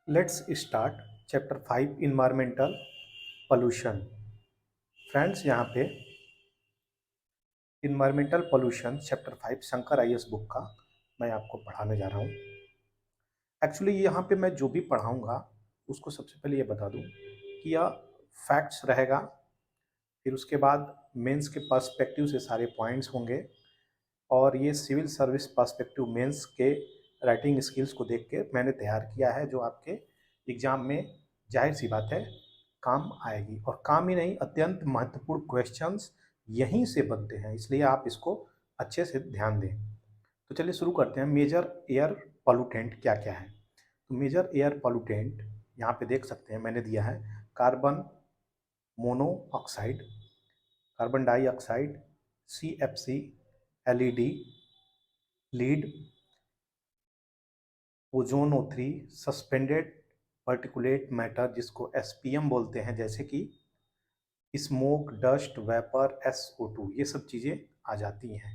Let's start chapter 5 environmental pollution. Friends, यहाँ पे environmental pollution chapter 5 Shankar IAS book का मैं आपको पढ़ाने जा रहा हूँ। एक्चुअली यहाँ पे मैं जो भी पढ़ाऊँगा उसको सबसे पहले ये बता दूँ कि यह फैक्ट्स रहेगा, फिर उसके बाद मेंस के पर्सपेक्टिव से सारे पॉइंट्स होंगे और ये सिविल सर्विस पर्सपेक्टिव मेंस के राइटिंग स्किल्स को देख के मैंने तैयार किया है, जो आपके एग्ज़ाम में जाहिर सी बात है काम आएगी। और काम ही नहीं, अत्यंत महत्वपूर्ण क्वेश्चंस यहीं से बनते हैं, इसलिए आप इसको अच्छे से ध्यान दें। तो चलिए शुरू करते हैं। मेजर एयर पॉल्यूटेंट क्या क्या है। तो मेजर एयर पॉल्यूटेंट यहाँ पे देख सकते हैं, मैंने दिया है carbon monoxide, carbon dioxide, CFC, LED, lead, ozone O3, suspended particulate matter जिसको SPM बोलते हैं, जैसे कि स्मोक, डस्ट, वेपर, SO2, ये सब चीज़ें आ जाती हैं।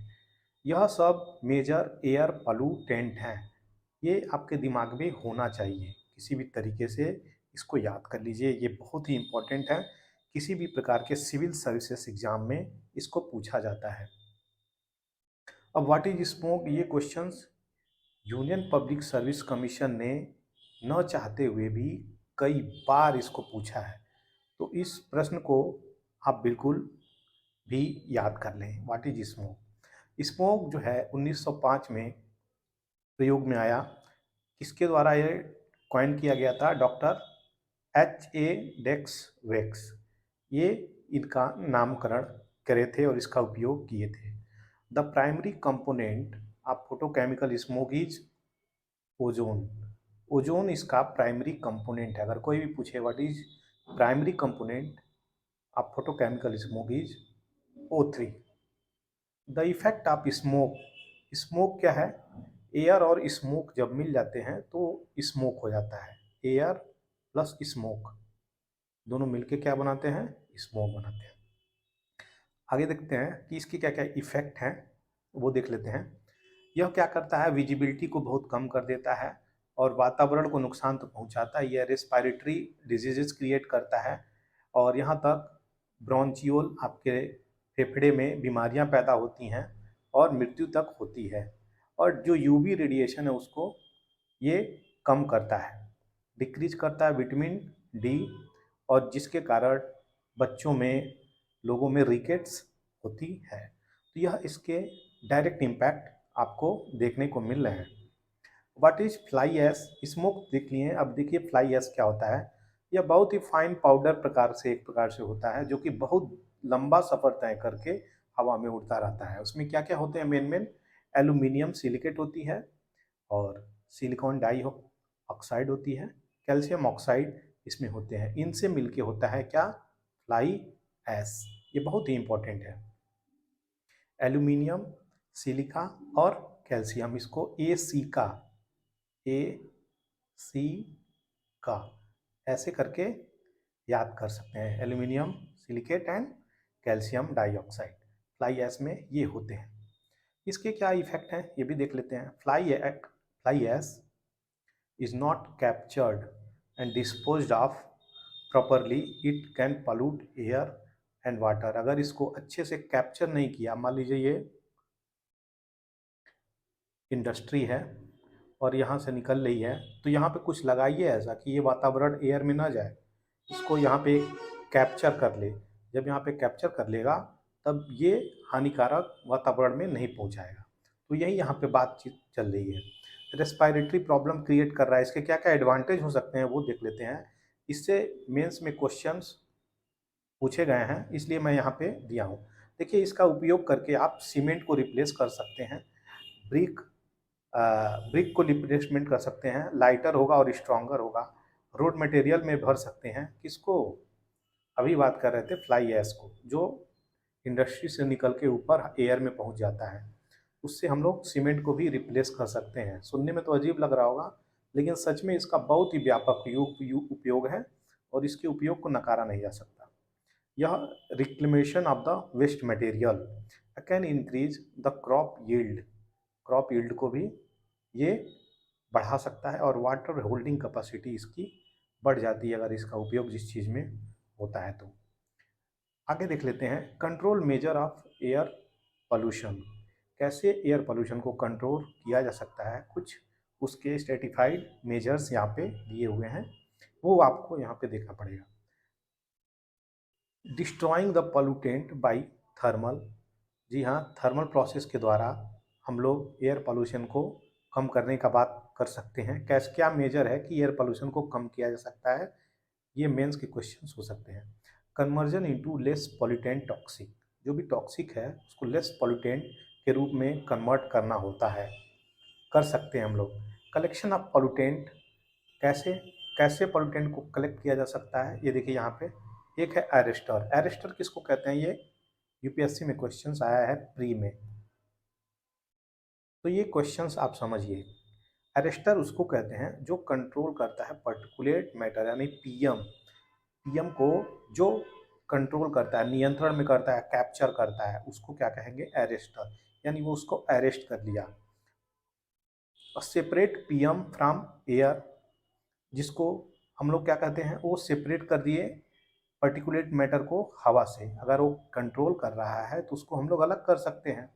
यह सब मेजर एयर पॉल्यूटेंट हैं। ये आपके दिमाग में होना चाहिए, किसी भी तरीके से इसको याद कर लीजिए, ये बहुत ही इम्पोर्टेंट है। किसी भी प्रकार के सिविल सर्विसेज एग्जाम में इसको पूछा जाता है। अब व्हाट इज स्मोक, ये questions union public service commission ने न चाहते हुए भी कई बार इसको पूछा है। तो इस प्रश्न को आप बिल्कुल भी याद कर लें। What is smoke. स्मोक जो है 1905 में प्रयोग में आया। किसके द्वारा ये कॉइन किया गया था? डॉक्टर HA डेक्स वेक्स, ये इनका नामकरण करे थे और इसका उपयोग किए थे। The primary component of photochemical smoke is ozone. Ozone इसका प्राइमरी कंपोनेंट है। अगर कोई भी पूछे what is primary component of photochemical smoke is O3। The effect of smoke, smoke क्या है? एयर और स्मोक जब मिल जाते हैं तो स्मोक हो जाता है। एयर प्लस स्मोक दोनों मिलके क्या बनाते हैं? स्मोक बनाते हैं। आगे देखते हैं कि इसके क्या क्या इफेक्ट हैं, वो देख लेते हैं। यह क्या करता है? विजिबिलिटी को बहुत कम कर देता है और वातावरण को नुकसान तो पहुंचाता है। यह रेस्पिरेटरी डिजीजेस क्रिएट करता है और यहाँ तक ब्रोंचियोल, आपके फेफड़े में बीमारियां पैदा होती हैं और मृत्यु तक होती है। और जो यूवी रेडिएशन है उसको ये कम करता है, डिक्रीज करता है विटामिन डी, और जिसके कारण बच्चों में, लोगों में रिकेट्स होती है। तो यह इसके डायरेक्ट इम्पैक्ट आपको देखने को मिल रहे हैं। What is fly ash, smoke देख लिए। अब देखिए फ्लाई ऐश क्या होता है। यह बहुत ही फाइन पाउडर प्रकार से, एक प्रकार से होता है, जो कि बहुत लंबा सफर तय करके हवा में उड़ता रहता है। उसमें क्या क्या होते हैं? मेन एल्यूमिनियम सिलिकेट होती है और सिलिकॉन डाई ऑक्साइड होती है, कैल्शियम ऑक्साइड इसमें होते हैं। इनसे मिलके होता है क्या? Fly ash. ये बहुत ही इंपॉर्टेंट है। एल्यूमिनियम, सिलिका और कैल्शियम, इसको ए सी का ऐसे करके याद कर सकते हैं। Aluminium silicate and calcium dioxide fly ash में ये होते हैं। इसके क्या इफेक्ट हैं ये भी देख लेते हैं। Fly ash is not captured and disposed of properly, it can pollute air and water। अगर इसको अच्छे से कैप्चर नहीं किया, मान लीजिए ये इंडस्ट्री है और यहाँ से निकल रही है, तो यहाँ पे कुछ लगाइए ऐसा कि ये वातावरण एयर में ना जाए, इसको यहाँ पे कैप्चर कर ले। जब यहाँ पे कैप्चर कर लेगा तब ये हानिकारक वातावरण में नहीं पहुँचाएगा। तो यही यहाँ पे बातचीत चल रही है। रेस्पिरेटरी प्रॉब्लम क्रिएट कर रहा है, इसके क्या क्या एडवांटेज हो सकते हैं वो देख लेते हैं। इससे मेंस में क्वेश्चंस पूछे गए हैं, इसलिए मैं यहाँ पे दिया हूँ। देखिए, इसका उपयोग करके आप सीमेंट को रिप्लेस कर सकते हैं, ब्रिक ब्रिक को रिप्लेसमेंट कर सकते हैं, लाइटर होगा और स्ट्रॉन्गर होगा। रोड मटेरियल में भर सकते हैं। किसको? अभी बात कर रहे थे फ्लाई ऐश को, जो इंडस्ट्री से निकल के ऊपर एयर में पहुंच जाता है। उससे हम लोग सीमेंट को भी रिप्लेस कर सकते हैं। सुनने में तो अजीब लग रहा होगा, लेकिन सच में इसका बहुत ही व्यापक उपयोग है और इसके उपयोग को नकारा नहीं जा सकता। यह reclamation of the waste material can increase the crop yield, crop yield को भी ये बढ़ा सकता है और वाटर होल्डिंग कैपेसिटी इसकी बढ़ जाती है अगर इसका उपयोग जिस चीज़ में होता है तो। आगे देख लेते हैं control measure of air pollution. कैसे एयर पोल्यूशन को कंट्रोल किया जा सकता है, कुछ उसके स्टेटिफाइड मेजर्स यहाँ पे दिए हुए हैं, वो आपको यहाँ पे देखना पड़ेगा। Destroying the pollutant by thermal. जी हाँ, थर्मल प्रोसेस के द्वारा हम लोग एयर पोल्यूशन को कम करने का बात कर सकते हैं। कैसे, क्या मेजर है कि एयर पोल्यूशन को कम किया जा सकता है, ये मेंस के क्वेश्चंस हो सकते हैं। Conversion into less pollutant toxic, जो भी टॉक्सिक है उसको लेस पॉल्यूटेंट के रूप में कन्वर्ट करना होता है, कर सकते हैं हम लोग। कलेक्शन ऑफ पॉल्यूटेंट, कैसे कैसे पॉल्यूटेंट को कलेक्ट किया जा सकता है, ये देखिए यहाँ पे एक है एरेस्टर। एरेस्टर किसको कहते हैं, ये यूपीएससी में क्वेश्चंस आया है प्री में, तो ये क्वेश्चंस आप समझिए। एरेस्टर उसको कहते हैं जो कंट्रोल करता है पर्टिकुलेट मैटर यानी पीएम, पीएम को जो कंट्रोल करता है, नियंत्रण में करता है, कैप्चर करता है, उसको क्या कहेंगे, एरेस्टर। यानी वो उसको अरेस्ट कर लिया। सेपरेट पीएम फ्रॉम एयर, जिसको हम लोग क्या कहते हैं, वो सेपरेट कर दिए पर्टिकुलेट मैटर को हवा से। अगर वो कंट्रोल कर रहा है तो उसको हम लोग अलग कर सकते हैं,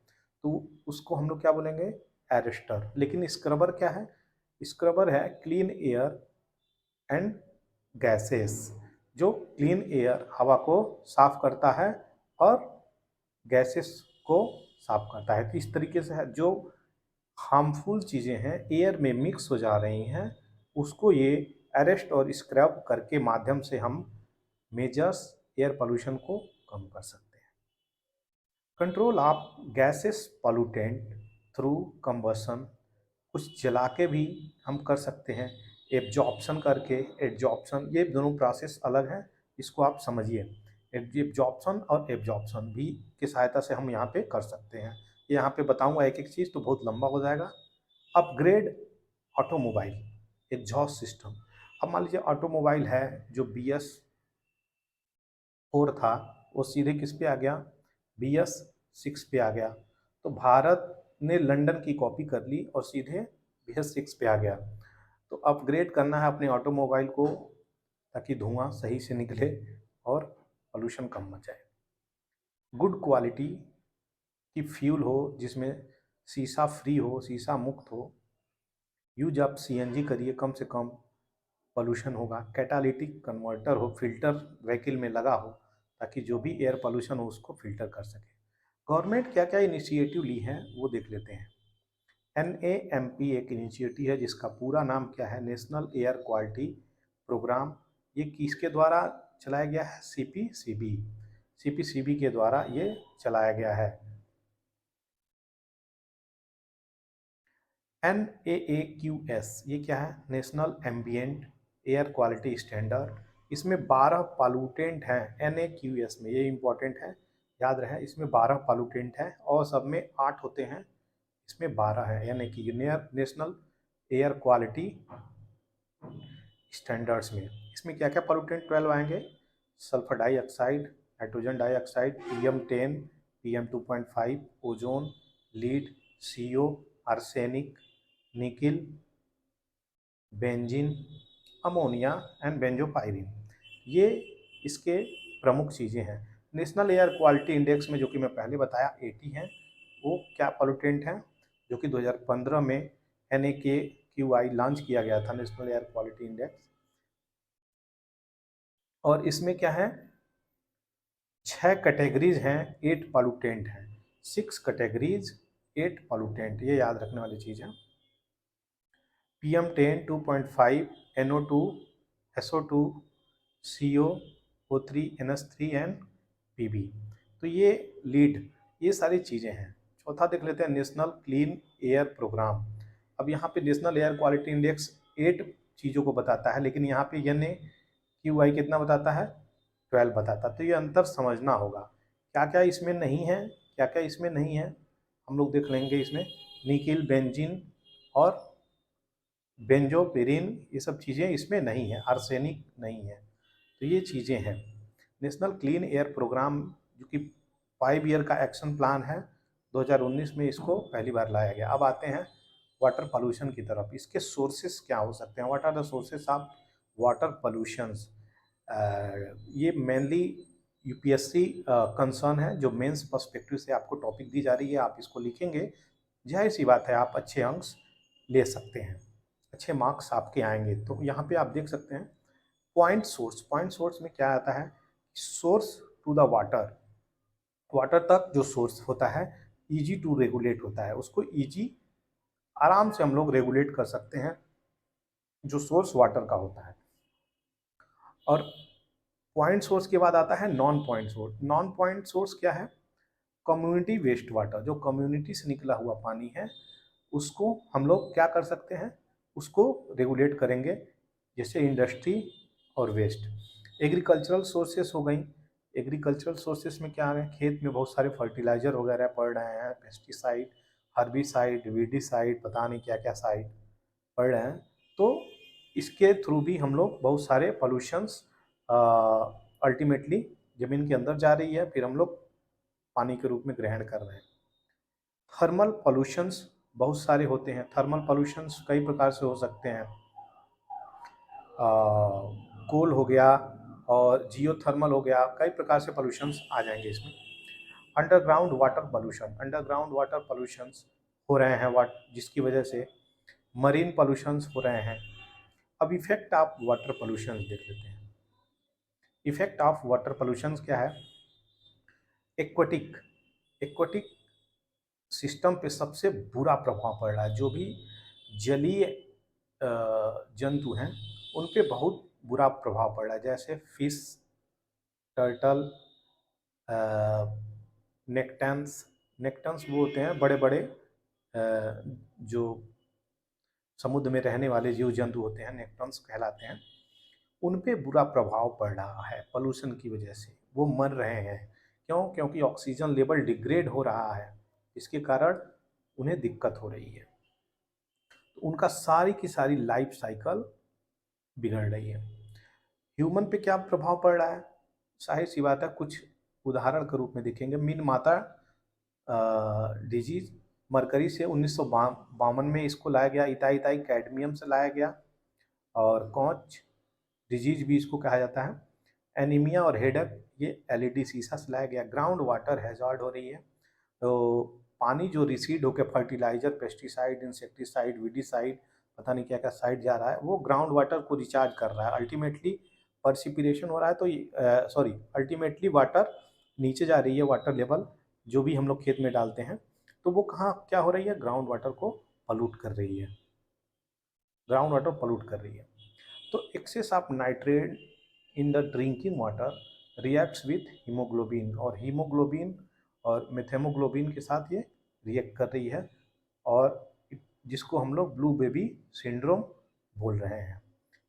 तो उसको हम लोग क्या बोलेंगे, एरेस्टर। लेकिन स्क्रबर क्या है, स्क्रबर है क्लीन एयर एंड गैसेस, जो क्लीन एयर हवा को साफ करता है और गैसेस को साफ करता है। तो इस तरीके से है, जो हार्मफुल चीज़ें हैं एयर में मिक्स हो जा रही हैं, उसको ये अरेस्ट और स्क्रब करके माध्यम से हम मेजर्स एयर पोल्यूशन को कम कर सकते हैं। Control of gases pollutant through combustion, कुछ जला के भी हम कर सकते हैं, एब्जॉर्प्शन करके। एब्जॉर्प्शन, ये दोनों प्रोसेस अलग हैं, इसको आप समझिए। एब्जॉर्प्शन और एब्जॉर्प्शन भी की सहायता से हम यहाँ पे कर सकते हैं। यहाँ पे बताऊँगा एक एक चीज़ तो बहुत लंबा हो जाएगा। Upgrade automobile exhaust system. अब मान लीजिए ऑटोमोबाइल है जो BS4 था, वो सीधे किस पे आ गया, BS6 पे आ गया। तो भारत ने लंदन की कॉपी कर ली और सीधे BS6 पे आ गया। तो अपग्रेड करना है अपने ऑटोमोबाइल को ताकि धुआं सही से निकले और पोल्यूशन कम मचाए। गुड क्वालिटी की फ्यूल हो जिसमें शीशा फ्री हो, शीशा मुक्त हो। यूज आप CNG करिए, कम से कम पोल्यूशन होगा। कैटालिटिक कन्वर्टर हो, फिल्टर व्हीकल में लगा हो ताकि जो भी एयर पोल्यूशन हो उसको फिल्टर कर सके। गवर्नमेंट क्या क्या इनिशिएटिव ली हैं वो देख लेते हैं। NAMP एक इनिशिएटिव है जिसका पूरा नाम क्या है, नेशनल एयर क्वालिटी प्रोग्राम। ये किसके द्वारा चलाया गया है, CPCB के द्वारा ये चलाया गया है। NAAQS ये क्या है, national ambient air quality standard. इसमें 12 पॉल्यूटेंट हैं NAQS में, ये इंपॉर्टेंट है, याद रहे। इसमें 12 पॉल्यूटेंट हैं और सब में 8 होते हैं, इसमें 12 है, यानी कि नेशनल एयर क्वालिटी स्टैंडर्ड्स में। इसमें क्या क्या पॉल्यूटेंट 12 आएंगे, sulphur dioxide, nitrogen dioxide, PM10, PM2.5, ozone, lead, CO, arsenic, nickel, benzene, ammonia and benzopyrene. ये इसके प्रमुख चीज़ें हैं। नेशनल एयर क्वालिटी इंडेक्स में जो कि मैं पहले बताया 80 हैं, वो क्या पॉल्यूटेंट हैं, जो कि 2015 में NAKQI लॉन्च किया गया था, नेशनल एयर क्वालिटी इंडेक्स। और इसमें क्या है, 6 कैटेगरीज हैं, 8 पॉल्यूटेंट हैं। 6 कैटेगरीज, 8 पॉल्यूटेंट, ये याद रखने वाली चीज़ है। PM10, 2.5, NO2, SO2, CO, O3, NH3 and PB। तो ये लीड, ये सारी चीज़ें हैं। चौथा देख लेते हैं नेशनल क्लीन एयर प्रोग्राम। अब यहाँ पे नेशनल एयर क्वालिटी इंडेक्स 8 चीज़ों को बताता है, लेकिन यहाँ पे NAQI कितना बताता है, 12 बताता। तो ये अंतर समझना होगा, क्या क्या इसमें नहीं है, क्या क्या इसमें नहीं है, हम लोग देख लेंगे। इसमें निकिल, बेंजीन और बेंजोपेरिन, ये सब चीज़ें इसमें नहीं है, आर्सेनिक नहीं है। तो ये चीज़ें हैं। नेशनल क्लीन एयर प्रोग्राम जो कि 5 ईयर का एक्शन प्लान है, 2019 में इसको पहली बार लाया गया। अब आते हैं वाटर पोल्यूशन की तरफ। इसके सोर्सेस क्या हो सकते हैं? What are the sources of water pollutions? ये मेनली यूपीएससी कंसर्न है, जो मेंस पर्सपेक्टिव से आपको टॉपिक दी जा रही है। आप इसको लिखेंगे, जाहिर सी बात है आप अच्छे अंक ले सकते हैं, अच्छे मार्क्स आपके आएंगे। तो यहाँ पे आप देख सकते हैं पॉइंट सोर्स। पॉइंट सोर्स में क्या आता है? Source to the water, water तक जो सोर्स होता है इजी टू रेगुलेट होता है, उसको इजी आराम से हम लोग रेगुलेट कर सकते हैं, जो सोर्स वाटर का होता है। और पॉइंट सोर्स के बाद आता है non point source. Non point source क्या है? कम्युनिटी वेस्ट वाटर, जो कम्युनिटी से निकला हुआ पानी है उसको हम लोग क्या कर सकते हैं? उसको रेगुलेट करेंगे, जैसे इंडस्ट्री और वेस्ट। एग्रीकल्चरल सोर्सेस हो गई। एग्रीकल्चरल सोर्सेस में क्या है? खेत में बहुत सारे फर्टिलाइजर वगैरह पड़ रहे हैं, पेस्टिसाइड, हर्बिसाइड, वीडिसाइड, पता नहीं क्या क्या साइड पड़ रहे हैं। तो इसके थ्रू भी हम लोग बहुत सारे पोल्यूशंस अल्टीमेटली ज़मीन के अंदर जा रही है, फिर हम लोग पानी के रूप में ग्रहण कर रहे हैं। थर्मल पोल्यूशंस बहुत सारे होते हैं। थर्मल पोल्यूशंस कई प्रकार से हो सकते हैं। कोल हो गया और जियोथर्मल हो गया, कई प्रकार से पोल्यूशंस आ जाएंगे इसमें। Underground water pollution, underground water pollutions हो रहे हैं जिसकी वजह से मरीन पोल्यूशंस हो रहे हैं। अब इफेक्ट ऑफ वाटर पोल्यूशन देख लेते हैं। इफेक्ट ऑफ वाटर पोल्यूशन क्या है? एक्वेटिक, एक्वेटिक सिस्टम पे सबसे बुरा प्रभाव पड़ रहा है। जो भी जलीय जंतु हैं उन पे बहुत बुरा प्रभाव पड़ रहा है, जैसे फिश, टर्टल, नेक्टन्स। नेक्टन्स वो होते हैं बड़े बड़े जो समुद्र में रहने वाले जीव जंतु होते हैं, नेक्टन्स कहलाते हैं। उन पे बुरा प्रभाव पड़ रहा है पोल्यूशन की वजह से, वो मर रहे हैं। क्यों? क्योंकि ऑक्सीजन लेवल डिग्रेड हो रहा है, इसके कारण उन्हें दिक्कत हो रही है। तो उनका सारी की सारी लाइफ साइकिल बिगड़ रही है। ह्यूमन पे क्या प्रभाव पड़ रहा है? जाहिर सी बात है, कुछ उदाहरण के रूप में देखेंगे। मीन माता डिजीज मरकरी से 1952 में इसको लाया गया, इताई इताई कैडमियम से लाया गया, और कॉच डिजीज भी इसको कहा जाता है। एनीमिया और हेडक ये एलईडी सीसा से लाया गया। ग्राउंड वाटर हैजार्ड हो रही है, तो पानी जो रिसीड होकर फर्टिलाइजर, पेस्टिसाइड, इंसेक्टिसाइड, वीडिसाइड, पता नहीं क्या क्या साइड जा रहा है, वो ग्राउंड वाटर को रिचार्ज कर रहा है। अल्टीमेटली पर्सिपिरेशन हो रहा है, तो अल्टीमेटली वाटर नीचे जा रही है। वाटर लेवल जो भी हम लोग खेत में डालते हैं, तो वो कहाँ क्या हो रही है? ग्राउंड वाटर को पॉल्यूट कर रही है, ग्राउंड वाटर पॉल्यूट कर रही है। तो excess of nitrate in the drinking water reacts with haemoglobin, और हीमोग्लोबिन और मेथेमोग्लोबिन के साथ ये रिएक्ट कर रही है, और जिसको हम लोग ब्लू बेबी सिंड्रोम बोल रहे हैं।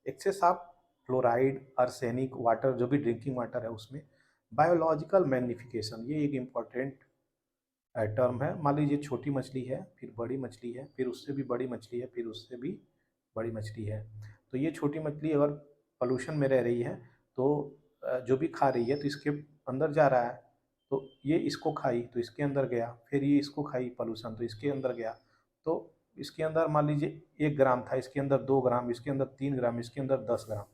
Excess of fluoride, arsenic water, जो भी ड्रिंकिंग वाटर है उसमें। बायोलॉजिकल मैग्निफिकेशन, ये एक इम्पॉर्टेंट टर्म है। मान लीजिए छोटी मछली है, फिर बड़ी मछली है, फिर उससे भी बड़ी मछली है, फिर उससे भी बड़ी मछली है। तो ये छोटी मछली अगर पोल्यूशन में रह रही है, तो जो भी खा रही है तो इसके अंदर जा रहा है, तो ये इसको खाई तो इसके अंदर गया, फिर ये इसको खाई पोल्यूशन तो इसके अंदर गया। तो इसके अंदर मान लीजिए 1 ग्राम था, इसके अंदर 2 ग्राम, इसके अंदर 3 ग्राम, इसके अंदर 10 ग्राम।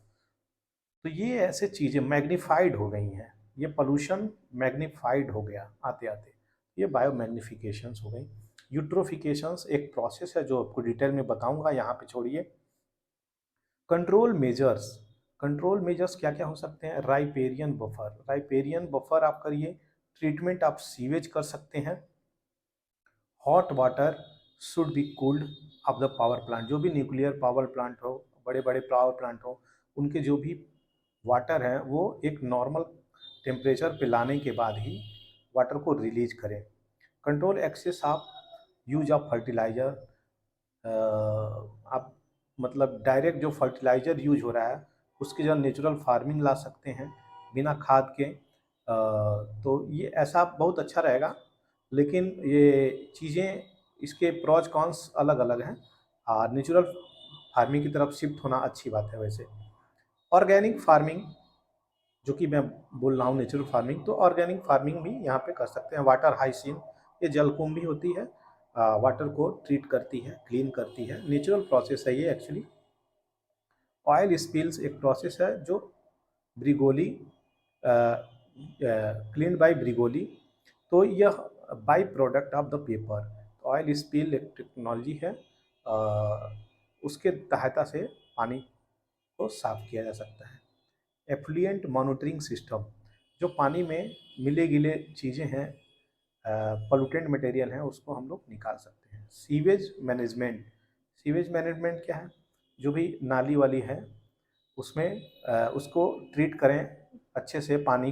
तो ये ऐसे चीज़ें मैग्नीफाइड हो गई हैं, ये पोल्यूशन मैग्नीफाइड हो गया आते आते, ये बायो मैग्निफिकेशंस हो गई। यूट्रोफिकेशंस एक प्रोसेस है जो आपको डिटेल में बताऊंगा, यहाँ पे छोड़िए। कंट्रोल मेजर्स, कंट्रोल मेजर्स क्या क्या हो सकते हैं? राइपेरियन बफर, राइपेरियन बफर आप करिए। ट्रीटमेंट आप सीवेज कर सकते हैं। Hot water should be cooled of the power plant, जो भी न्यूक्लियर पावर प्लांट हो, बड़े बड़े पावर प्लांट हो, उनके जो भी वाटर है वो एक नॉर्मल टेम्परेचर पे लाने के बाद ही वाटर को रिलीज करें। Control excess of use of fertiliser, आप मतलब डायरेक्ट जो फर्टिलाइज़र यूज हो रहा है उसकी जगह नेचुरल फार्मिंग ला सकते हैं बिना खाद के। तो ये ऐसा बहुत अच्छा रहेगा, लेकिन ये चीज़ें, इसके प्रॉज कॉन्स अलग अलग हैं, और नेचुरल फार्मिंग की तरफ शिफ्ट होना अच्छी बात है। वैसे ऑर्गेनिक फार्मिंग, जो कि मैं बोल रहा हूँ नेचुरल फार्मिंग, तो ऑर्गेनिक फार्मिंग भी यहाँ पे कर सकते हैं। वाटर हाइसीन, ये जलकुंभी होती है, वाटर को ट्रीट करती है, क्लीन करती है। नेचुरल प्रोसेस है ये एक्चुअली। ऑयल स्पिल्स एक प्रोसेस है जो ब्रिगोली क्लीन बाय ब्रिगोली। तो यह by product of the paper. Oil spill एक टेक्नोलॉजी है, उसके सहायता से पानी को साफ किया जा सकता है। एफ्लुएंट मॉनिटरिंग सिस्टम, जो पानी में मिले गिले चीज़ें हैं, पोल्यूटेंट मटेरियल हैं, उसको हम लोग निकाल सकते हैं। सीवेज मैनेजमेंट, सीवेज मैनेजमेंट क्या है? जो भी नाली वाली है उसमें उसको ट्रीट करें अच्छे से, पानी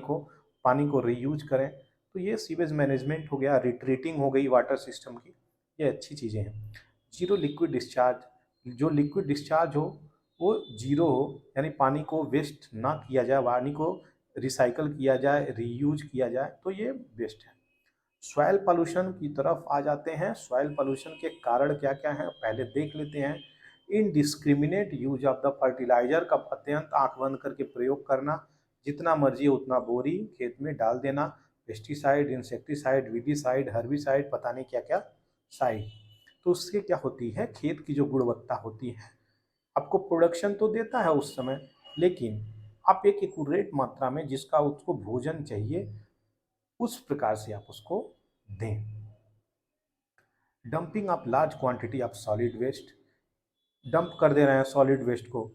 को रीयूज करें। तो ये सीवेज मैनेजमेंट हो गया, रिट्रीटिंग हो गई वाटर सिस्टम की, ये अच्छी चीज़ें हैं। जीरो लिक्विड डिस्चार्ज, जो लिक्विड डिस्चार्ज हो वो जीरो हो, यानी पानी को वेस्ट ना किया जाए, पानी को रिसाइकल किया जाए, रीयूज किया जाए, तो ये बेस्ट है। सॉइल पोल्यूशन की तरफ आ जाते हैं। सॉइल पोल्यूशन के कारण क्या क्या हैं पहले देख लेते हैं। Indiscriminate use of the fertiliser का अत्यंत आंख बंद करके प्रयोग करना, जितना मर्जी उतना बोरी खेत में डाल देना। पेस्टिसाइड, इंसेक्टिसाइड, वीडीसाइड, हर्बिसाइड, पता नहीं क्या क्या साइड। तो उससे क्या होती है, खेत की जो गुणवत्ता होती है, आपको प्रोडक्शन तो देता है उस समय, लेकिन आप एक एक्यूरेट मात्रा में जिसका उसको भोजन चाहिए उस प्रकार से आप उसको दें। Dumping of large quantity of solid waste, dump कर दे रहे हैं सॉलिड वेस्ट को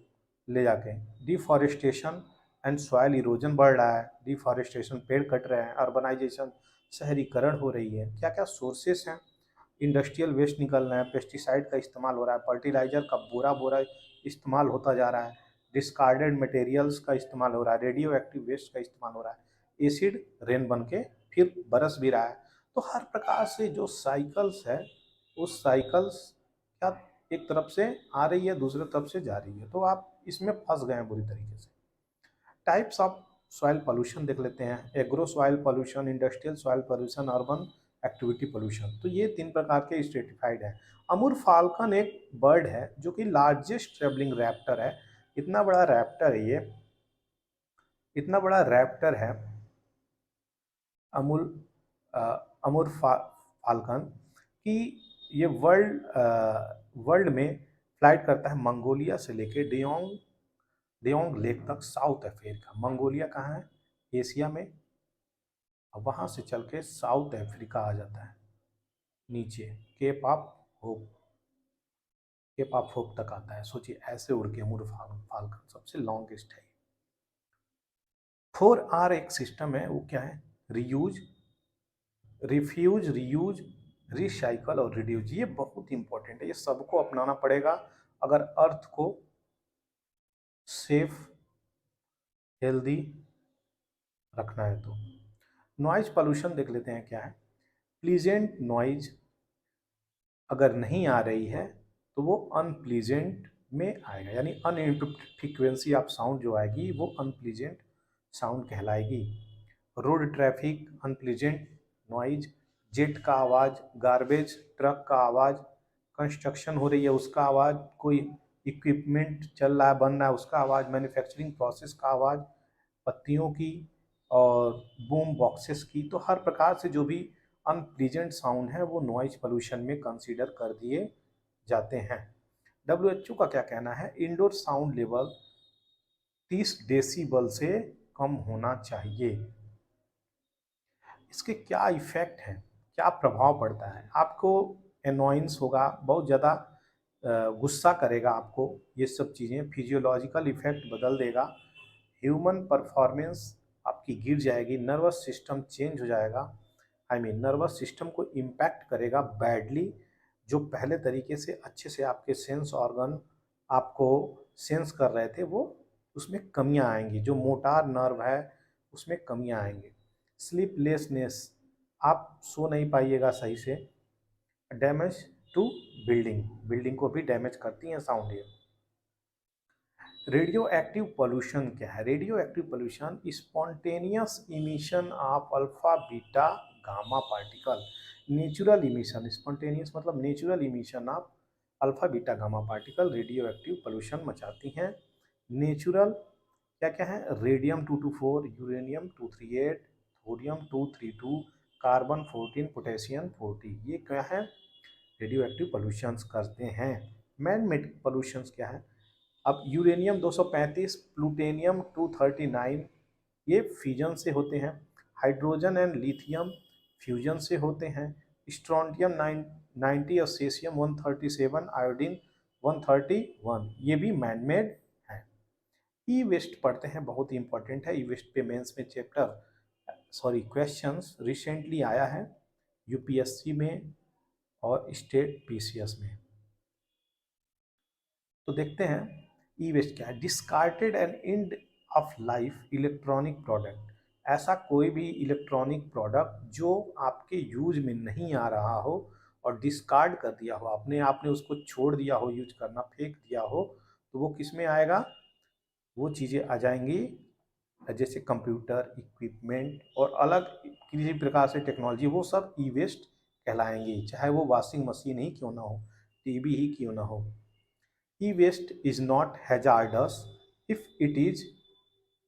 ले जाके। डिफॉरेस्टेशन एंड सॉइल इरोजन बढ़ रहा है, डिफॉरेस्टेशन, पेड़ कट रहे हैं, अर्बनाइजेशन, शहरीकरण हो रही है। क्या क्या सोर्सेस हैं? इंडस्ट्रियल वेस्ट निकल रहे हैं, पेस्टिसाइड का इस्तेमाल हो रहा है, फर्टिलाइजर का बोरा बोरा इस्तेमाल होता जा रहा है, डिस्कार्डेड मटेरियल्स का इस्तेमाल हो रहा है, रेडियो एक्टिव वेस्ट का इस्तेमाल हो रहा है, एसिड रेन बन के फिर बरस भी रहा है। तो हर प्रकार से जो साइकिल्स है, उस साइकिल्स क्या एक तरफ से आ रही है, दूसरे तरफ से जा रही है, तो आप इसमें फंस गए हैं बुरी तरीके से। टाइप्स ऑफ सॉइल पोल्यूशन देख लेते हैं। Agro soil pollution, industrial soil pollution, urban activity pollution. तो ये 3 प्रकार के स्ट्रेटिफाइड है। अमूर फाल्कन एक बर्ड है जो कि लार्जेस्ट ट्रेवलिंग रैप्टर है। इतना बड़ा रैप्टर है ये, इतना बड़ा रैप्टर है अमूल अमूर फाल्कन कि ये वर्ल्ड में फ्लाइट करता है मंगोलिया से लेके डियोंग लेक तक, साउथ अफ्रीका। मंगोलिया कहाँ है? एशिया में। और वहाँ से चल के साउथ अफ्रीका आ जाता है नीचे, cape of hope, cape of hope तक आता है। सोचिए ऐसे उड़ के अमूर फाल्कन सबसे लॉन्गेस्ट है। 4R एक सिस्टम है, वो क्या है? रीयूज, रिफ्यूज, रीयूज, रिसाइकल और रिड्यूज। ये बहुत इंपॉर्टेंट है, ये सबको अपनाना पड़ेगा अगर अर्थ को सेफ हेल्दी रखना है तो। नॉइज पोल्यूशन देख लेते हैं क्या है। प्लीजेंट नॉइज अगर नहीं आ रही है तो वो अनप्लीजेंट में आएगा, यानी अनइंटरप्टेड फ्रीक्वेंसी ऑफ साउंड जो आएगी वो अनप्लीजेंट साउंड कहलाएगी। Road traffic unpleasant noise, jet का आवाज़, गार्बेज ट्रक का आवाज़, कंस्ट्रक्शन हो रही है उसका आवाज़, कोई इक्विपमेंट चल रहा है, बन रहा है, उसका आवाज़, मैन्युफैक्चरिंग प्रोसेस का आवाज़, पत्तियों की और बूम बॉक्सेस की। तो हर प्रकार से जो भी अनप्लीजेंट साउंड है वो नॉइज पोल्यूशन में कंसीडर कर दिए जाते हैं। WHO का क्या कहना है? इंडोर साउंड लेवल 30 डेसिबल से कम होना चाहिए। इसके क्या इफ़ेक्ट हैं, क्या प्रभाव पड़ता है? आपको एनॉयंस होगा, बहुत ज़्यादा गुस्सा करेगा आपको ये सब चीज़ें। फिजियोलॉजिकल इफ़ेक्ट बदल देगा, ह्यूमन परफॉर्मेंस आपकी गिर जाएगी, नर्वस सिस्टम चेंज हो जाएगा। नर्वस सिस्टम को इम्पैक्ट करेगा बैडली। जो पहले तरीके से अच्छे से आपके सेंस ऑर्गन आपको सेंस कर रहे थे, वो उसमें कमियां आएंगी। जो मोटार नर्व है उसमें कमियां आएंगी। स्लीपलेसनेस, आप सो नहीं पाइएगा सही से। डैमेज टू बिल्डिंग, बिल्डिंग को भी डैमेज करती हैं साउंड ये। रेडियो एक्टिव पोल्यूशन क्या है? Radioactive pollution spontaneous emission of alpha beta gamma particle. Natural emission, spontaneous मतलब natural emission of alpha beta gamma particle radioactive pollution मचाती हैं। नेचुरल क्या क्या है? Radium 224, uranium 238, thorium 232, carbon 14, potassium 40। ये क्या है? रेडियो एक्टिव पोल्यूशंस करते हैं। मैन मेड पोल्यूशंस क्या है? अब यूरेनियम 235, प्लूटोनियम 239 ये फ्यूजन से होते हैं। हाइड्रोजन एंड लिथियम फ्यूजन से होते हैं। स्ट्रोंडियम 90 और सीसियम 137, आयोडीन 131 ये भी मैन मेड है। ई वेस्ट पढ़ते हैं, बहुत ही इंपॉर्टेंट है। ई वेस्ट पे मेंस में क्वेश्चंस रिसेंटली आया है यूपीएससी में और स्टेट पीसीएस में। तो देखते हैं ई वेस्ट क्या है। Discarded and and of life electronic product, ऐसा कोई भी इलेक्ट्रॉनिक प्रोडक्ट जो आपके यूज में नहीं आ रहा हो और डिस्कार्ड कर दिया हो, आपने उसको छोड़ दिया हो यूज करना, फेंक दिया हो, तो वो किस में आएगा? वो चीज़ें आ जाएंगी जैसे कंप्यूटर इक्विपमेंट और अलग किसी प्रकार से टेक्नोलॉजी, वो सब ई वेस्ट कहलाएंगी, चाहे वो वॉशिंग मशीन ही क्यों ना हो, टीवी ही क्यों ना हो। E-waste is not hazardous if it is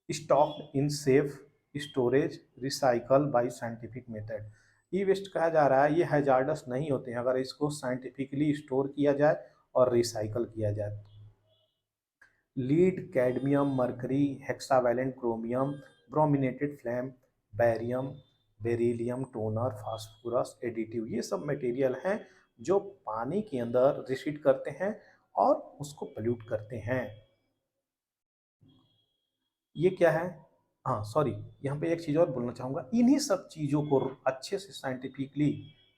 stocked in safe storage, recycled by scientific method। E-waste कहा जा रहा है ये हैजार्डस नहीं होते हैं अगर इसको साइंटिफिकली स्टोर किया जाए और रिसाइकल किया जाए। Lead, cadmium, mercury, hexavalent chromium, brominated flame, barium, beryllium, toner, phosphorus, additive, ये सब मटेरियल हैं जो पानी के अंदर रिसीड करते हैं और उसको पोल्यूट करते हैं। ये क्या है? हाँ सॉरी, यहाँ पे एक चीज़ और बोलना चाहूँगा। इन्हीं सब चीज़ों को अच्छे से साइंटिफिकली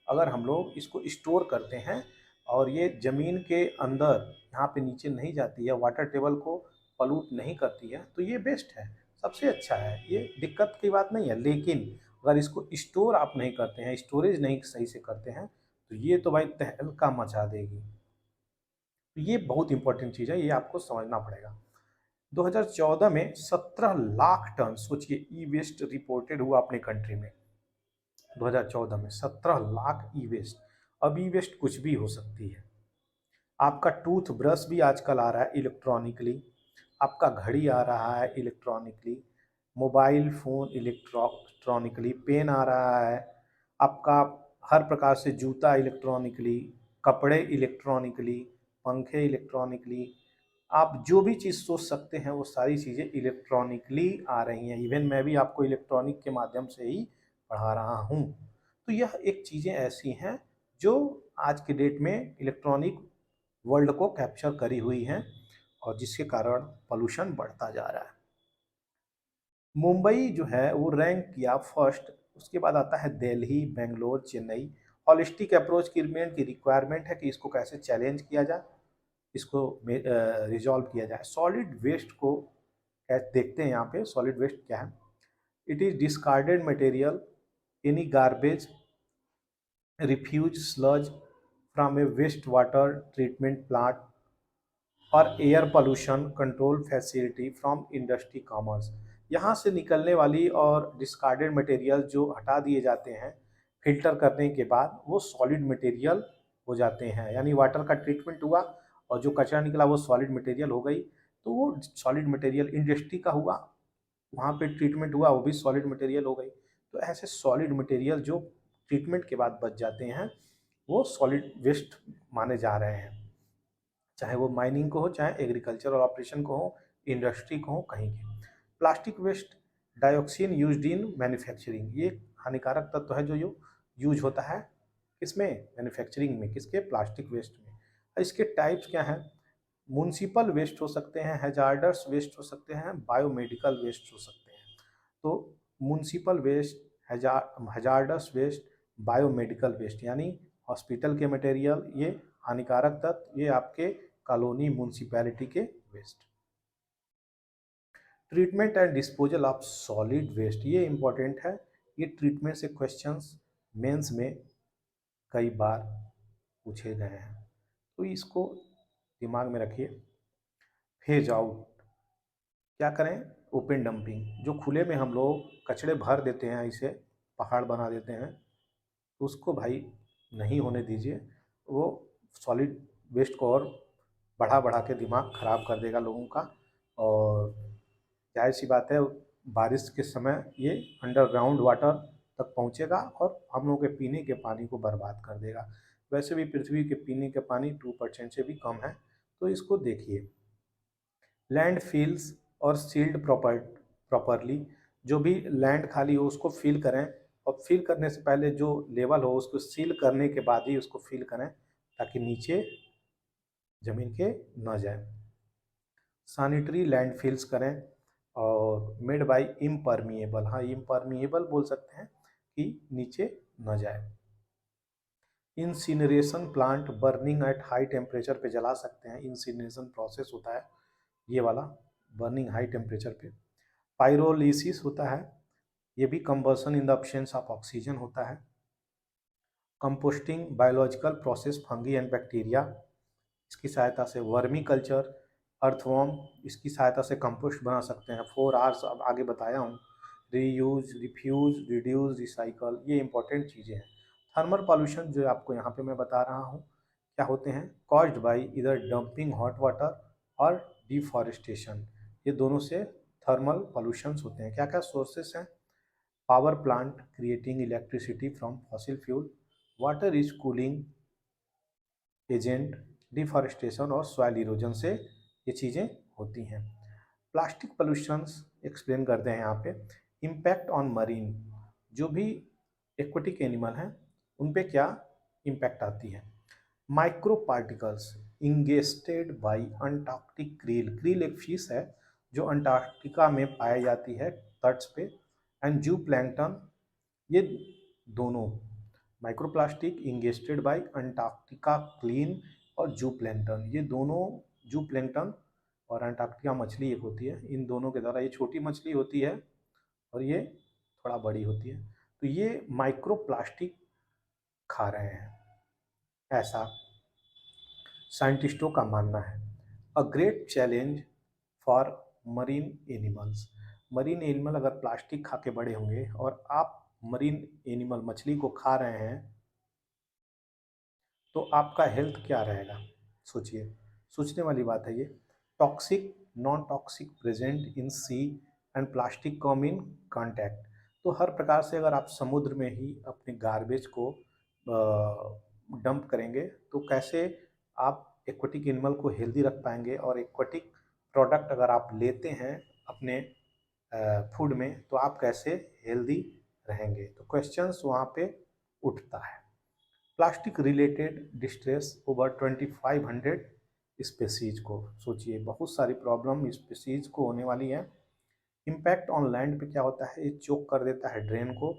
अगर हम लोग इसको स्टोर करते हैं और ये ज़मीन के अंदर यहाँ पे नीचे नहीं जाती है, वाटर टेबल को पॉल्यूट नहीं करती है, तो ये बेस्ट है, सबसे अच्छा है, ये दिक्कत की बात नहीं है। लेकिन अगर इसको स्टोर आप नहीं करते हैं, स्टोरेज नहीं सही से करते हैं, तो ये तो भाई तहलका मचा देगी। तो ये बहुत इंपॉर्टेंट चीज़ है, ये आपको समझना पड़ेगा। 2014 में 17 लाख टन, सोचिए, ई वेस्ट रिपोर्टेड हुआ अपने कंट्री में। 2014 में 17 लाख ई वेस्ट। अब ई वेस्ट कुछ भी हो सकती है। आपका टूथ ब्रश भी आजकल आ रहा है इलेक्ट्रॉनिकली, आपका घड़ी आ रहा है electronically, mobile phone electronically, pen आ रहा है आपका, हर प्रकार से जूता इलेक्ट्रॉनिकली, कपड़े इलेक्ट्रॉनिकली, पंखे इलेक्ट्रॉनिकली, आप जो भी चीज़ सोच सकते हैं वो सारी चीज़ें इलेक्ट्रॉनिकली आ रही हैं। इवन मैं भी आपको इलेक्ट्रॉनिक के माध्यम से ही पढ़ा रहा हूँ। तो यह एक चीज़ें ऐसी हैं जो आज के डेट में इलेक्ट्रॉनिक वर्ल्ड को कैप्चर करी हुई हैं और जिसके कारण पोल्यूशन बढ़ता जा रहा है। मुंबई जो है वो रैंक किया फर्स्ट, उसके बाद आता है दिल्ली, बेंगलोर, चेन्नई। हॉलिस्टिक अप्रोच की रिक्वायरमेंट है कि इसको कैसे चैलेंज किया जाए, इसको रिजॉल्व किया जाए। सॉलिड वेस्ट को देखते हैं यहाँ पे। सॉलिड वेस्ट क्या है? It is discarded material, any garbage, refuse, sludge from a waste water treatment plant और air pollution control facility from industry commerce. यहाँ से निकलने वाली और डिस्कार्डेड मटेरियल जो हटा दिए जाते हैं फिल्टर करने के बाद, वो सॉलिड मटेरियल हो जाते हैं। यानी वाटर का ट्रीटमेंट हुआ और जो कचरा निकला वो सॉलिड मटेरियल हो गई, तो वो सॉलिड मटेरियल इंडस्ट्री का हुआ, वहाँ पे ट्रीटमेंट हुआ, वो भी सॉलिड मटेरियल हो गई। तो ऐसे सॉलिड मटेरियल जो ट्रीटमेंट के बाद बच जाते हैं वो सॉलिड वेस्ट माने जा रहे हैं, चाहे वो माइनिंग को हो, चाहे एग्रीकल्चरल ऑपरेशन को हो, इंडस्ट्री को हो, कहीं के। Plastic waste, dioxin used in manufacturing, ये हानिकारक तत्व है जो यूज होता है किसमें? मैन्युफैक्चरिंग में। किसके? प्लास्टिक वेस्ट में। इसके टाइप्स क्या हैं? म्युनिसिपल वेस्ट हो सकते हैं, हैजार्डस वेस्ट हो सकते हैं, बायोमेडिकल वेस्ट हो सकते हैं। तो municipal waste, hazardous waste, biomedical waste यानी हॉस्पिटल के मटेरियल, ये हानिकारक तत्व, ये आपके कॉलोनी म्युनिसिपैलिटी के waste. Treatment and disposal of solid waste, ये इंपॉर्टेंट है। ये ट्रीटमेंट से क्वेश्चंस मेंस में कई बार पूछे गए हैं, तो इसको दिमाग में रखिए। फेज आउट, क्या करें? ओपन डंपिंग, जो खुले में हम लोग कचड़े भर देते हैं, इसे पहाड़ बना देते हैं, तो उसको भाई नहीं होने दीजिए। वो सॉलिड वेस्ट को और बढ़ा बढ़ा के दिमाग ख़राब कर देगा लोगों का, और जाहिर सी बात है बारिश के समय ये अंडरग्राउंड वाटर तक पहुँचेगा और हम लोगों के पीने के पानी को बर्बाद कर देगा। वैसे भी पृथ्वी के पीने का पानी 2% से भी कम है। तो इसको देखिए, लैंड फील्स और सील्ड प्रॉपरली, जो भी लैंड खाली हो उसको फिल करें, और फिल करने से पहले जो लेवल हो उसको सील करने के बाद ही उसको फिल करें, ताकि नीचे ज़मीन के न जाए। सैनिटरी लैंडफिल्स करें, और मेड बाय इम्परमिएबल, हाँ इम्परमिएबल बोल सकते हैं कि नीचे न जाए। Incineration plant, burning at high temperature पे जला सकते हैं, इंसिनरेशन प्रोसेस होता है ये वाला, बर्निंग हाई टेम्परेचर पे। पायरोलिसिस होता है, ये भी combustion in the absence of oxygen होता है। Composting, biological process, fungi and bacteria, इसकी सहायता से। वर्मी कल्चर, अर्थवॉर्म, इसकी सहायता से कंपोस्ट बना सकते हैं। 4 आवर्स अब आगे बताया हूँ। रीयूज, रिफ्यूज, रिड्यूस, रिसाइकल, ये इंपॉर्टेंट चीज़ें हैं। थर्मल पॉल्यूशन जो आपको यहाँ पे मैं बता रहा हूँ क्या होते हैं, कॉज्ड बाई इधर डंपिंग हॉट वाटर और डिफॉरेस्टेशन, ये दोनों से थर्मल पॉल्यूशंस होते हैं। क्या क्या सोर्सेस हैं, power plant creating electricity from fossil fuel, water is cooling agent, deforestation और सॉइल इरोजन से ये चीज़ें होती हैं। प्लास्टिक पोल्यूशंस एक्सप्लेन करते हैं यहाँ पे। इम्पैक्ट ऑन मरीन, जो भी एक्वेटिक एनिमल हैं उन पे क्या इम्पैक्ट आती है। Micro particles ingested by Antarctic krill, krill एक फिश है जो अंटार्कटिका में पाई जाती है तट्स पे, एंड जू प्लैंकटन, ये दोनों माइक्रोप्लास्टिक इंगेस्टेड बाय अंटार्कटिका क्लीन और जू प्लैंकटन, ये दोनों जू प्लैंकटन और अंटार्कटिका मछली एक होती है, इन दोनों के द्वारा, ये छोटी मछली होती है और ये थोड़ा बड़ी होती है, तो ये माइक्रोप्लास्टिक खा रहे हैं, ऐसा साइंटिस्टों का मानना है। A great challenge for marine animals, marine animal अगर प्लास्टिक खा के बड़े होंगे और आप मरीन एनिमल मछली को खा रहे हैं तो आपका हेल्थ क्या रहेगा, सोचिए, सोचने वाली बात है ये। Toxic, non toxic present in sea and plastic come in contact, तो हर प्रकार से अगर आप समुद्र में ही अपने गार्बेज को डंप करेंगे तो कैसे आप एक्वेटिक एनिमल को हेल्दी रख पाएंगे, और एक्वेटिक प्रोडक्ट अगर आप लेते हैं अपने फूड में तो आप कैसे हेल्दी रहेंगे, तो क्वेश्चंस वहाँ पे उठता है। Plastic related distress over 2500 species को, सोचिए बहुत सारी प्रॉब्लम स्पेसीज को होने वाली है। इम्पैक्ट ऑन लैंड पे क्या होता है, ये चोक कर देता है ड्रेन को,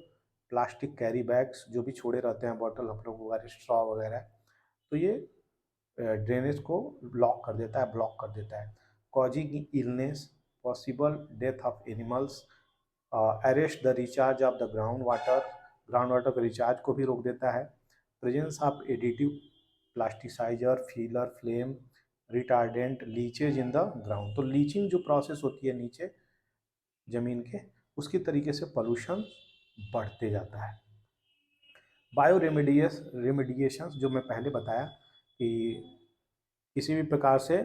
प्लास्टिक कैरी बैग्स जो भी छोड़े रहते हैं बॉटल हम लोग वगैरह स्ट्रॉ वगैरह, तो ये ड्रेनेज को ब्लॉक कर देता है, ब्लॉक कर देता है। Causing illness, possible death of animals, arrest the recharge of the ground water के रिचार्ज को भी रोक देता है। Presence of additive, plasticiser, filler, flame retardant, leaches in the ground, तो लीचिंग जो प्रोसेस होती है नीचे ज़मीन के, उसकी तरीके से पोल्यूशन बढ़ते जाता है। बायो रेमेडिएशंस जो मैं पहले बताया कि किसी भी प्रकार से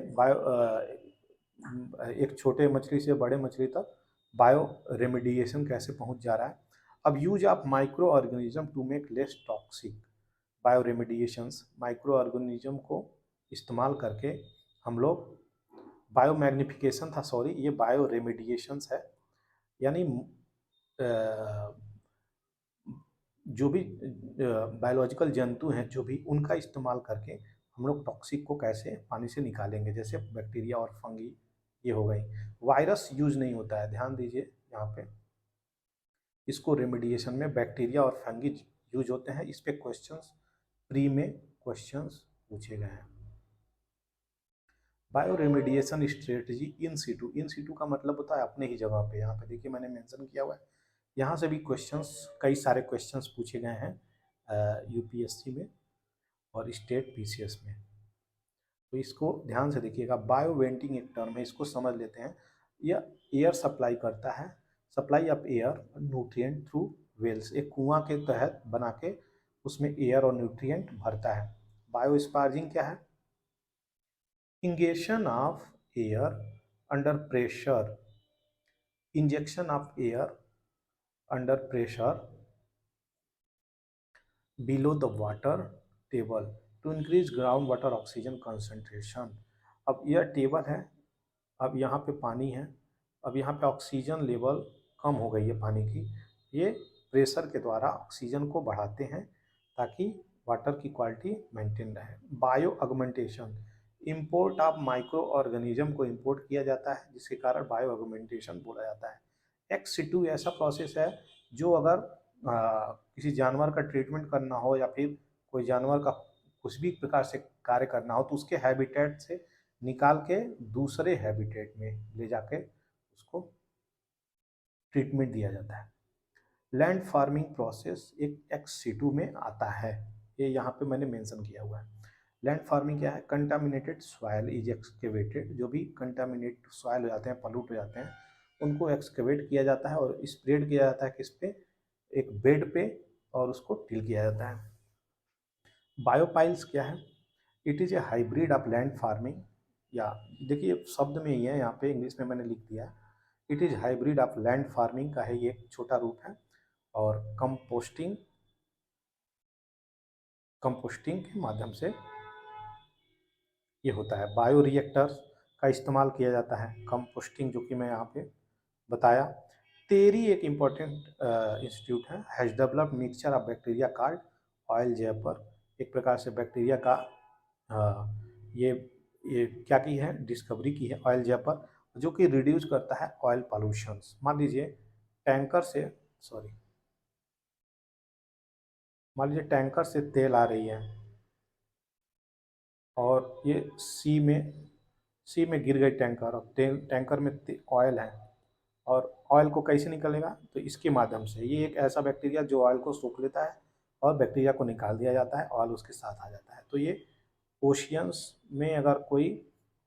एक छोटे मछली से बड़े मछली तक बायो रेमेडिएशन कैसे पहुंच जा रहा है। अब use of micro organism to make less toxic, bio remediations, micro organism को इस्तेमाल करके हम लोग, बायो मैग्निफिकेशन था सॉरी, ये बायो रेमेडिएशंस है, यानी जो भी बायोलॉजिकल जंतु हैं जो भी, उनका इस्तेमाल करके हम लोग टॉक्सिक को कैसे पानी से निकालेंगे, जैसे बैक्टीरिया और फंगी ये हो गई। वायरस यूज नहीं होता है, ध्यान दीजिए यहाँ पे, इसको रेमेडिएशन में बैक्टीरिया और फंगी यूज होते हैं। इस पे क्वेश्चंस प्री में क्वेश्चंस पूछे गए हैं। Bio remediation strategy in situ का मतलब होता है अपने ही जगह पे, यहाँ पे देखिए मैंने मेंशन किया हुआ है, यहाँ से भी क्वेश्चंस, कई सारे क्वेश्चंस पूछे गए हैं यूपीएससी में और स्टेट पीसीएस में, तो इसको ध्यान से देखिएगा। बायो वेंटिंग एक टर्म है, इसको समझ लेते हैं। यह एयर सप्लाई करता है, supply of air nutrient through wells, एक कुआं के तहत बना के उसमें एयर और न्यूट्रिएंट भरता है। बायो स्पार्जिंग क्या है, injection of air under pressure, injection of air under pressure below the water table to increase ground water oxygen concentration. अब यह टेबल है, अब यहाँ पे पानी है, अब यहाँ पे ऑक्सीजन लेवल कम हो गई है पानी की, ये प्रेशर के द्वारा ऑक्सीजन को बढ़ाते हैं ताकि वाटर की क्वालिटी मेंटेन रहे। Bio augmentation, import of micro organism को इंपोर्ट किया जाता है जिसके कारण बायो ऑगमेंटेशन बोला जाता है। एक्स सिटू ऐसा प्रोसेस है जो अगर किसी जानवर का ट्रीटमेंट करना हो या फिर कोई जानवर का कुछ भी प्रकार से कार्य करना हो तो उसके हैबिटेट से निकाल के दूसरे हैबिटेट में ले जाके उसको ट्रीटमेंट दिया जाता है। लैंड फार्मिंग प्रोसेस एक एक्स-C2 में आता है, ये यहाँ पे मैंने मेंशन किया हुआ है। लैंड फार्मिंग क्या है? कंटामिनेटेड सॉइल इज एक्सकेवेटेड, जो भी कंटामिनेट सॉइल हो जाते हैं, पॉल्यूट हो जाते हैं, उनको एक्सकेवेट किया जाता है और स्प्रेड किया जाता है किस पे? एक बेड पे, और उसको टिल किया जाता है। बायोपाइल्स क्या है? It is a hybrid of land farming, या देखिए शब्द में ही है, यहाँ पे इंग्लिश में मैंने लिख दिया। It is hybrid of land farming का है, ये एक छोटा रूप है। और कंपोस्टिंग कंपोस्टिंग के माध्यम से ये होता है। बायो रिएक्टर्स का इस्तेमाल किया जाता है, कंपोस्टिंग, जो कि मैं यहाँ पे बताया। टेरी एक इम्पॉर्टेंट इंस्टीट्यूट है, has developed mixture of bacteria called oil zapper, एक प्रकार से बैक्टीरिया का ये ये क्या की है? डिस्कवरी की है, ऑयल जैपर, जो कि रिड्यूस करता है ऑयल पॉल्यूशंस। मान लीजिए टैंकर से मान लीजिए टैंकर से तेल आ रही है और ये सी में गिर गई टैंकर, और टैंकर में ऑयल है, और ऑयल को कैसे निकलेगा? तो इसके माध्यम से। ये एक ऐसा बैक्टीरिया जो ऑयल को सोख लेता है और बैक्टीरिया को निकाल दिया जाता है, ऑयल उसके साथ आ जाता है। तो ये ओशियंस में अगर कोई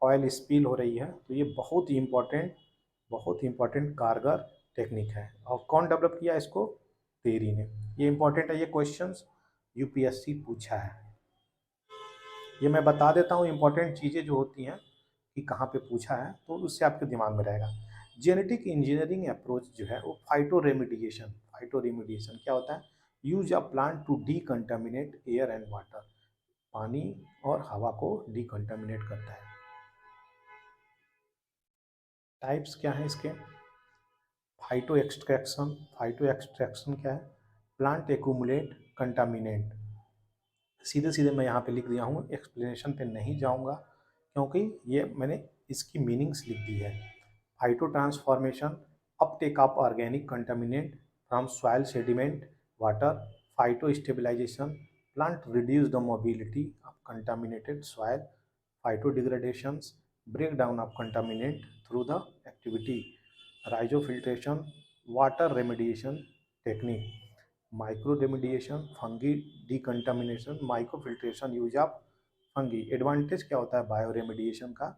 ऑयल स्पिल हो रही है तो ये बहुत ही इम्पोर्टेंट कारगर टेक्निक है। और कौन डेवलप किया इसको? टेरी ने। ये इम्पोर्टेंट है, ये क्वेश्चंस यूपीएससी पूछा है। ये मैं बता देता हूँ इम्पोर्टेंट चीज़ें जो होती हैं कि कहाँ पे पूछा है, तो उससे आपके दिमाग में रहेगा। जेनेटिक इंजीनियरिंग अप्रोच जो है वो फाइटो रेमिडिएशन क्या होता है? Use a plant to decontaminate air and water, पानी और हवा को डीकंटामिनेट करता है। टाइप्स क्या हैं इसके? फाइटो एक्सट्रैक्शन क्या है? Plant accumulate contaminant. सीधे सीधे मैं यहाँ पे लिख दिया हूँ, एक्सप्लेनेशन पे नहीं जाऊँगा क्योंकि ये मैंने इसकी मीनिंग्स लिख दी है। Phyto transformation, uptake of organic contaminant from soil sediment water, phyto stabilization, plant reduce the mobility of contaminated soil, phyto degradations, break down of contaminant through the activity, rhizofiltration, water remediation technique, micro remediation, fungi decontamination, micro filtration, use of fungi. Advantage क्या होता है bio remediation का?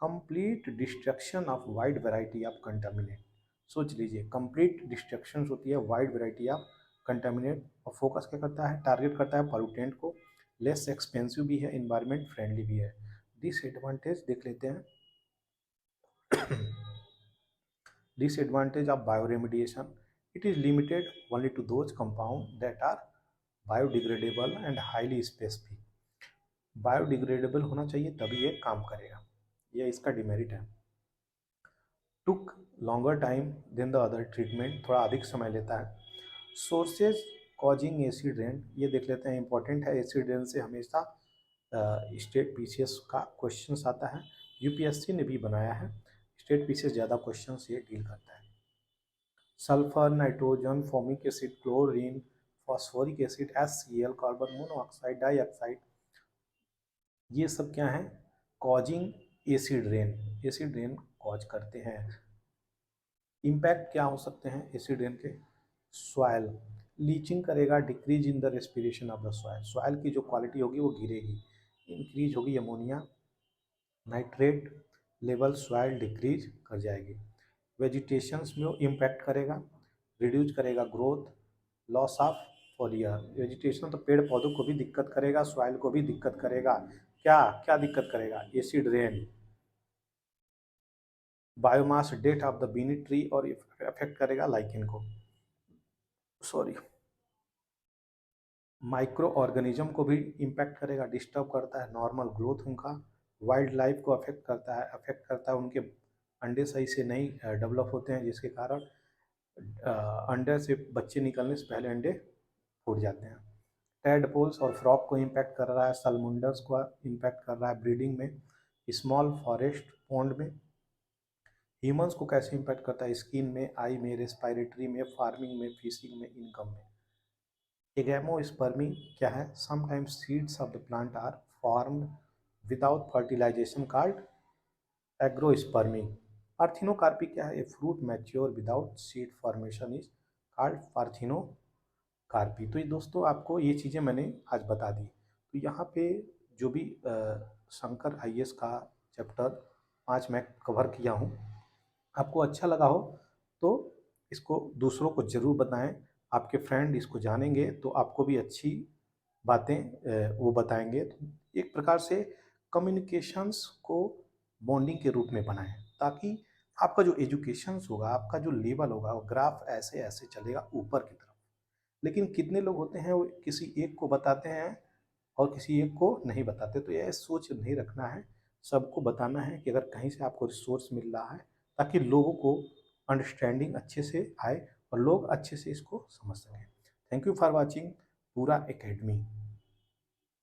Complete destruction of wide variety of contaminant. सोच लीजिए, complete destruction होती है wide variety of contaminant, और focus क्या करता है? टारगेट करता है पॉल्यूटेंट को, लेस एक्सपेंसिव भी है, इन्वायरमेंट फ्रेंडली भी है। डिसएडवांटेज देख लेते हैं। Disadvantage of bioremediation: it is limited only to those compounds that are biodegradable and highly specific. Biodegradable होना चाहिए तभी ये काम करेगा, ये इसका डिमेरिट है। Took longer time than the other treatment, थोड़ा अधिक समय लेता है। सोर्सेज कॉजिंग एसिड रेन, ये देख लेते हैं, इंपॉर्टेंट है। एसिड रेन से हमेशा स्टेट पीसीएस का क्वेश्चन आता है, यूपीएससी ने भी बनाया है। स्टेट पीसीएस ज़्यादा क्वेश्चन से डील करता है। Sulphur, nitrogen, formic acid, chlorine, phosphoric acid, HCl, carbon monoxide, dioxide, ये सब क्या है? कॉजिंग एसिड रेन कॉज करते हैं। इम्पैक्ट क्या हो सकते हैं एसिड रेन के? सॉयल लीचिंग करेगा, decrease in the respiration of the soil, soil की जो क्वालिटी होगी वो गिरेगी, इंक्रीज होगी ammonia nitrate level, soil decrease कर जाएगी। वेजिटेशंस में इम्पैक्ट करेगा, रिड्यूज करेगा ग्रोथ, लॉस ऑफ फोलियर, वेजिटेशन तो पेड़ पौधों को भी दिक्कत करेगा, सॉइल को भी दिक्कत करेगा। क्या क्या दिक्कत करेगा? Acid rain. Biomass death of the Bini tree, और अफेक्ट करेगा लाइकेन को। सॉरी, माइक्रो ऑर्गेनिज्म को भी इम्पैक्ट करेगा, डिस्टर्ब करता है नॉर्मल ग्रोथ उनका, वाइल्ड लाइफ को अफेक्ट करता है, उनके अंडे सही से नहीं डेवलप होते हैं, जिसके कारण अंडे से बच्चे निकलने से पहले अंडे फूट जाते हैं। टैडपोल्स और फ्रॉग को इम्पैक्ट कर रहा है, सलमुंडर्स को इम्पैक्ट कर रहा है ब्रीडिंग में, स्मॉल फॉरेस्ट पॉन्ड में। ह्यूमंस को कैसे इम्पैक्ट करता है, स्किन में, आई में, रेस्पिरेटरी में, फार्मिंग में, फिशिंग में, इनकम में। एगैमोस्पर्मी क्या है, sometimes seeds of the plant are formed without fertilization called agamospermy. Parthenocarpy क्या है, a fruit mature without seed formation is called parthenocarpy. तो ये दोस्तों आपको ये चीज़ें मैंने आज बता दी। तो यहाँ पे जो भी शंकर आईएएस का चैप्टर 5 मैं कवर किया हूँ, आपको अच्छा लगा हो तो इसको दूसरों को ज़रूर बताएं। आपके फ्रेंड इसको जानेंगे तो आपको भी अच्छी बातें वो बताएंगे। तो एक प्रकार से कम्युनिकेशंस को बॉन्डिंग के रूप में बनाएं, ताकि आपका जो एजुकेशंस होगा, आपका जो लेवल होगा, वो ग्राफ ऐसे ऐसे चलेगा ऊपर की तरफ। लेकिन कितने लोग होते हैं वो किसी एक को बताते हैं और किसी एक को नहीं बताते। तो यह सोच नहीं रखना है, सबको बताना है कि अगर कहीं से आपको रिसोर्स मिल रहा है, ताकि लोगों को अंडरस्टैंडिंग अच्छे से आए और लोग अच्छे से इसको समझ सकें। थैंक यू फॉर वॉचिंग पूरा एकेडमी।